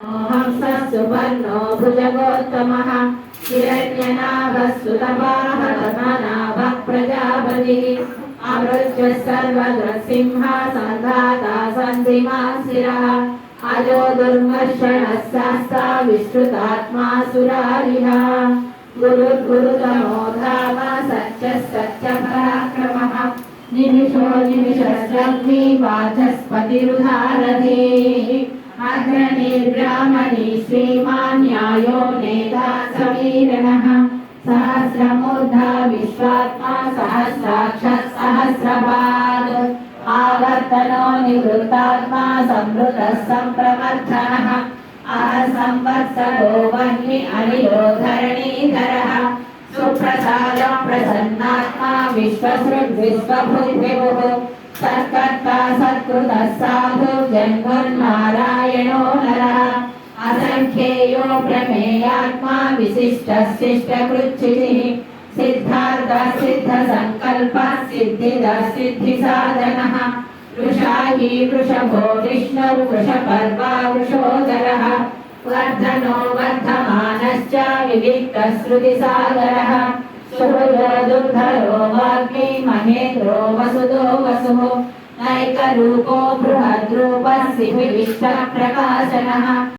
हंसः सुवर्णो भुजगोत्तमः हिरण्यनाभः सुतवाहननाभः प्रजापतिः अमृतः सर्वगृत्सिंहः सन्धाता सन्धिमासिरः अजो दुर्मर्षणः सहसा विश्रुतात्मा सुरारिः गुरुर्गुरुतमो धाम सत्यः सत्यपराक्रमः निमिषो निमिषस्रग्नि वाचस्पतिरुधारधेः अग्रणीर्ब्राह्मणी श्रीमान् न्यायो नेता समीरणः सहस्रमूर्धा विश्वात्मा सहस्राक्षः सहस्रपाद आवर्तनो निवृत्तात्मा संवृतः सम्प्रवर्धनः संवत्सरो वह्नि अनिलो धरणीधरः सुप्रसादः प्रसन्नात्मा विश्वसृग्विश्वभूतिभुः सत्कर्ता सत्कृतः साधु जन्मन्नारायणो नरः असंख्येयो प्रमेयात्मा विशिष्टः शिष्टकृच्छितिः सिद्धार्थः सिद्धसङ्कल्पः सिद्धिदः सिद्धिसाधनः वृषाही वृषभो विष्णुर्वृषपर्वा वृषोदरः वर्धनो वर्धमानश्च विविक्तः श्रुतिसागरः सुहृदो दुर्धरो वाग्मी महेन्द्रो वसुदो वसुः नैकरूपो बृहद्रूपः सिविविष्टः प्रकाशनः